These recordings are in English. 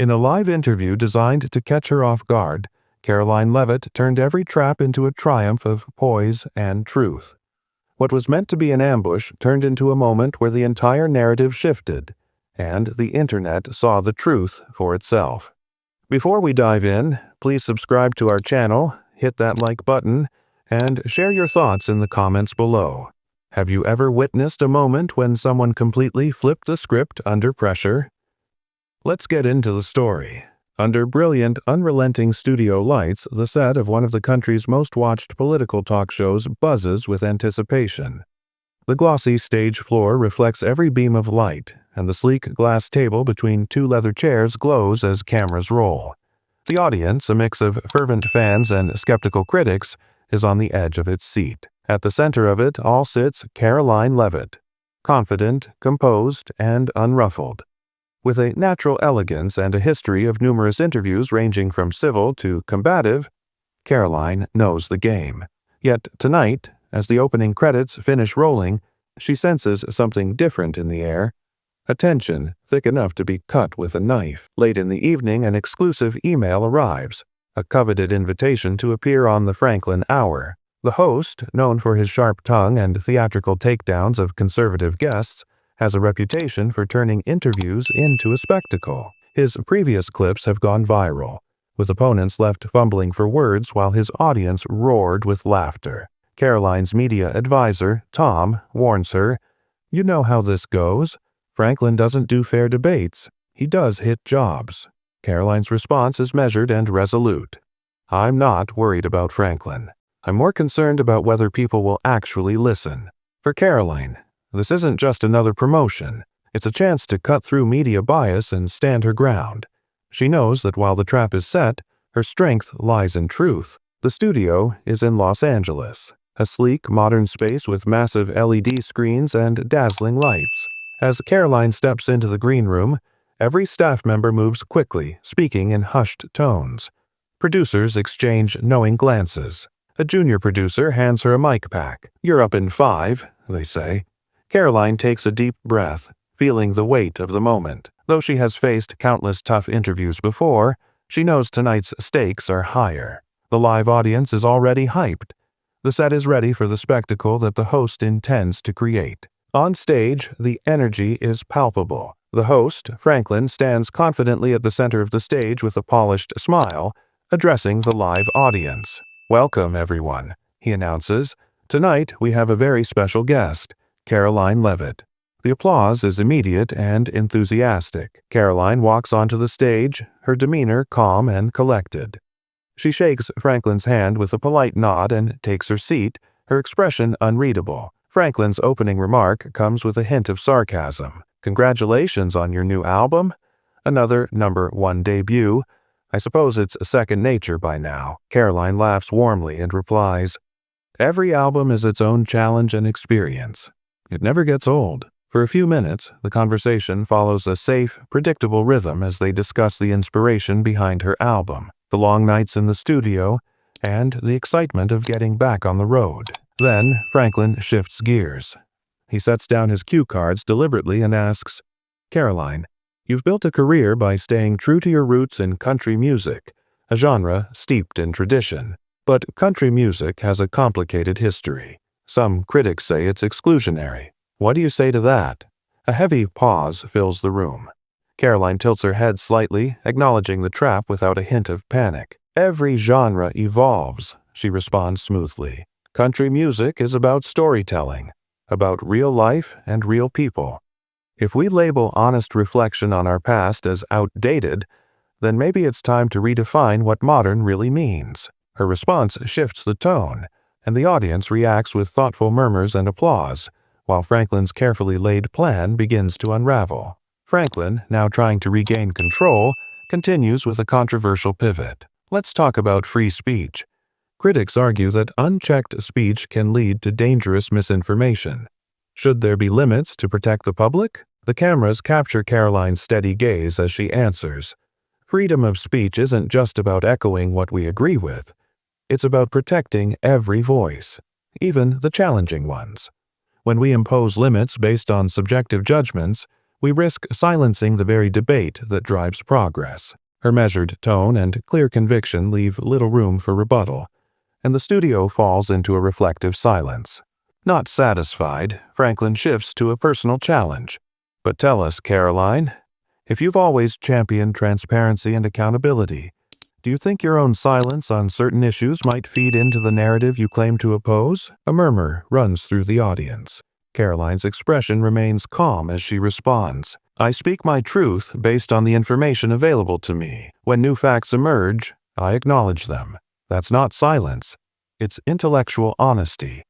In a live interview designed to catch her off guard, Karoline Leavitt turned every trap into a triumph of poise and truth. What was meant to be an ambush turned into a moment where the entire narrative shifted, and the internet saw the truth for itself. Before we dive in, please subscribe to our channel, hit that like button, and share your thoughts in the comments below. Have you ever witnessed a moment when someone completely flipped the script under pressure? Let's get into the story. Under brilliant, unrelenting studio lights, the set of one of the country's most watched political talk shows buzzes with anticipation. The glossy stage floor reflects every beam of light, and the sleek glass table between two leather chairs glows as cameras roll. The audience, a mix of fervent fans and skeptical critics, is on the edge of its seat. At the center of it all sits Karoline Leavitt, confident, composed, and unruffled. With a natural elegance and a history of numerous interviews ranging from civil to combative, Karoline knows the game. Yet tonight, as the opening credits finish rolling, she senses something different in the air, a tension thick enough to be cut with a knife. Late in the evening, an exclusive email arrives, a coveted invitation to appear on the Franklin Hour. The host, known for his sharp tongue and theatrical takedowns of conservative guests, has a reputation for turning interviews into a spectacle. His previous clips have gone viral, with opponents left fumbling for words while his audience roared with laughter. Karoline's media advisor, Tom, warns her, "You know how this goes. Franklin doesn't do fair debates. He does hit jobs." Karoline's response is measured and resolute. "I'm not worried about Franklin. I'm more concerned about whether people will actually listen." For Karoline, this isn't just another promotion. It's a chance to cut through media bias and stand her ground. She knows that while the trap is set, her strength lies in truth. The studio is in Los Angeles, a sleek, modern space with massive LED screens and dazzling lights. As Karoline steps into the green room, every staff member moves quickly, speaking in hushed tones. Producers exchange knowing glances. A junior producer hands her a mic pack. "You're up in 5, they say. Karoline takes a deep breath, feeling the weight of the moment. Though she has faced countless tough interviews before, she knows tonight's stakes are higher. The live audience is already hyped. The set is ready for the spectacle that the host intends to create. On stage, the energy is palpable. The host, Franklin, stands confidently at the center of the stage with a polished smile, addressing the live audience. "Welcome, everyone," he announces. "Tonight, we have a very special guest, Karoline Leavitt." The applause is immediate and enthusiastic. Karoline walks onto the stage, her demeanor calm and collected. She shakes Franklin's hand with a polite nod and takes her seat, her expression unreadable. Franklin's opening remark comes with a hint of sarcasm. "Congratulations on your new album? Another #1 debut. I suppose it's second nature by now." Karoline laughs warmly and replies, "Every album is its own challenge and experience. It never gets old." For a few minutes, the conversation follows a safe, predictable rhythm as they discuss the inspiration behind her album, the long nights in the studio, and the excitement of getting back on the road. Then, Franklin shifts gears. He sets down his cue cards deliberately and asks, "Karoline, you've built a career by staying true to your roots in country music, a genre steeped in tradition. But country music has a complicated history. Some critics say it's exclusionary. What do you say to that?" A heavy pause fills the room. Karoline tilts her head slightly, acknowledging the trap without a hint of panic. "Every genre evolves," she responds smoothly. "Country music is about storytelling, about real life and real people. If we label honest reflection on our past as outdated, then maybe it's time to redefine what modern really means." Her response shifts the tone, and the audience reacts with thoughtful murmurs and applause, while Franklin's carefully laid plan begins to unravel. Franklin, now trying to regain control, continues with a controversial pivot. "Let's talk about free speech. Critics argue that unchecked speech can lead to dangerous misinformation. Should there be limits to protect the public?" The cameras capture Karoline's steady gaze as she answers. "Freedom of speech isn't just about echoing what we agree with. It's about protecting every voice, even the challenging ones. When we impose limits based on subjective judgments, we risk silencing the very debate that drives progress. Her measured tone and clear conviction leave little room for rebuttal, and the studio falls into a reflective silence. Not satisfied, Franklin shifts to a personal challenge. But tell us, Karoline, if you've always championed transparency and accountability, do you think your own silence on certain issues might feed into the narrative you claim to oppose? A murmur runs through the audience. Karoline's expression remains calm as she responds. I speak my truth based on the information available to me. When new facts emerge, I acknowledge them. That's not silence. It's intellectual honesty.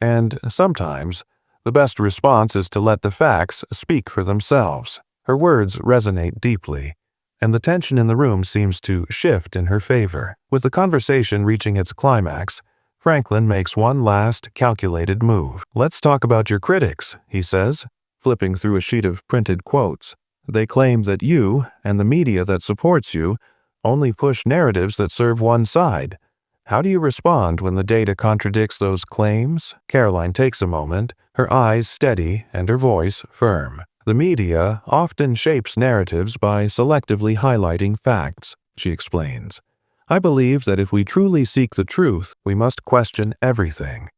And sometimes, the best response is to let the facts speak for themselves. Her words resonate deeply, and the tension in the room seems to shift in her favor. With the conversation reaching its climax, Franklin makes one last calculated move. Let's talk about your critics, he says, flipping through a sheet of printed quotes. They claim that you, and the media that supports you, only push narratives that serve one side. How do you respond when the data contradicts those claims? Karoline takes a moment, her eyes steady and her voice firm. The media often shapes narratives by selectively highlighting facts, she explains. I believe that if we truly seek the truth, we must question everything,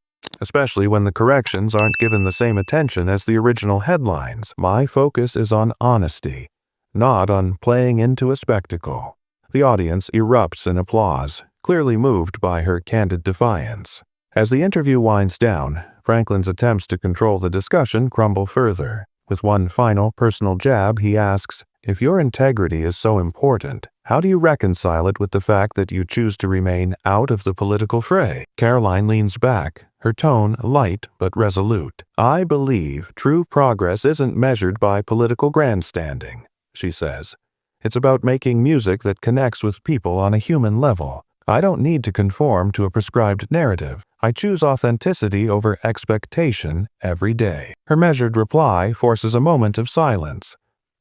especially when the corrections aren't given the same attention as the original headlines. My focus is on honesty, not on playing into a spectacle. The audience erupts in applause, clearly moved by her candid defiance. As the interview winds down, Franklin's attempts to control the discussion crumble further. With one final personal jab, he asks, if your integrity is so important, how do you reconcile it with the fact that you choose to remain out of the political fray? Karoline leans back, her tone light but resolute. I believe true progress isn't measured by political grandstanding, she says. It's about making music that connects with people on a human level. I don't need to conform to a prescribed narrative. I choose authenticity over expectation every day. Her measured reply forces a moment of silence,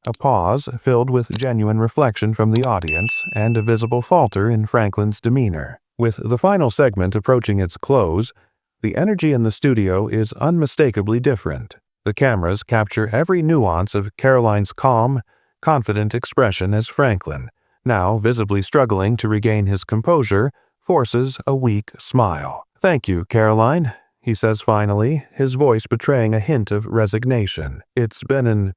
a pause filled with genuine reflection from the audience and a visible falter in Franklin's demeanor. With the final segment approaching its close, the energy in the studio is unmistakably different. The cameras capture every nuance of Karoline's calm, confident expression as Franklin, now visibly struggling to regain his composure, forces a weak smile. Thank you, Karoline, he says finally, his voice betraying a hint of resignation. It's been an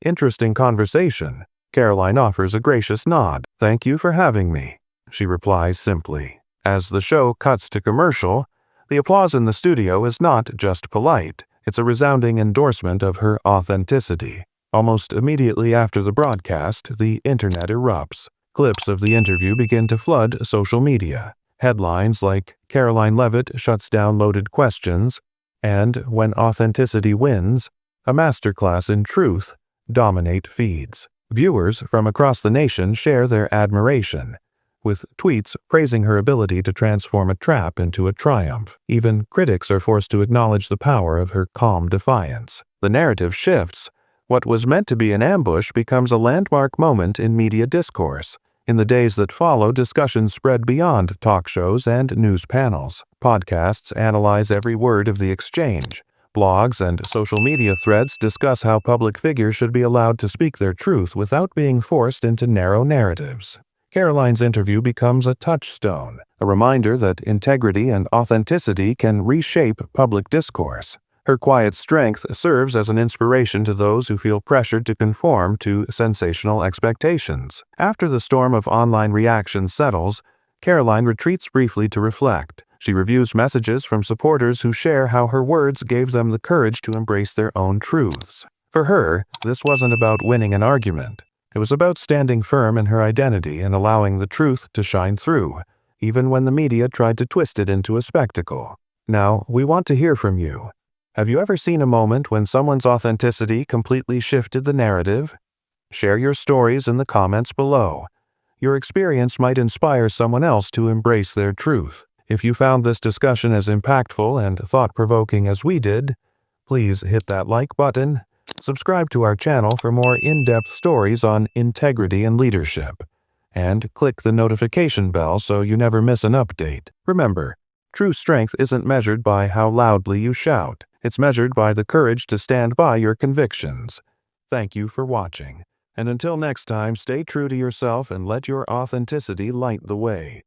interesting conversation. Karoline offers a gracious nod. Thank you for having me, she replies simply. As the show cuts to commercial, the applause in the studio is not just polite, it's a resounding endorsement of her authenticity. Almost immediately after the broadcast, the internet erupts. Clips of the interview begin to flood social media. Headlines like Karoline Leavitt shuts down loaded questions and When Authenticity Wins, a masterclass in truth, dominate feeds. Viewers from across the nation share their admiration, with tweets praising her ability to transform a trap into a triumph. Even critics are forced to acknowledge the power of her calm defiance. The narrative shifts. What was meant to be an ambush becomes a landmark moment in media discourse. In the days that follow, discussions spread beyond talk shows and news panels. Podcasts analyze every word of the exchange. Blogs and social media threads discuss how public figures should be allowed to speak their truth without being forced into narrow narratives. Karoline's interview becomes a touchstone, a reminder that integrity and authenticity can reshape public discourse. Her quiet strength serves as an inspiration to those who feel pressured to conform to sensational expectations. After the storm of online reaction settles, Karoline retreats briefly to reflect. She reviews messages from supporters who share how her words gave them the courage to embrace their own truths. For her, this wasn't about winning an argument. It was about standing firm in her identity and allowing the truth to shine through, even when the media tried to twist it into a spectacle. Now, we want to hear from you. Have you ever seen a moment when someone's authenticity completely shifted the narrative? Share your stories in the comments below. Your experience might inspire someone else to embrace their truth. If you found this discussion as impactful and thought-provoking as we did, please hit that like button, subscribe to our channel for more in-depth stories on integrity and leadership, and click the notification bell so you never miss an update. Remember, true strength isn't measured by how loudly you shout. It's measured by the courage to stand by your convictions. Thank you for watching. And until next time, stay true to yourself and let your authenticity light the way.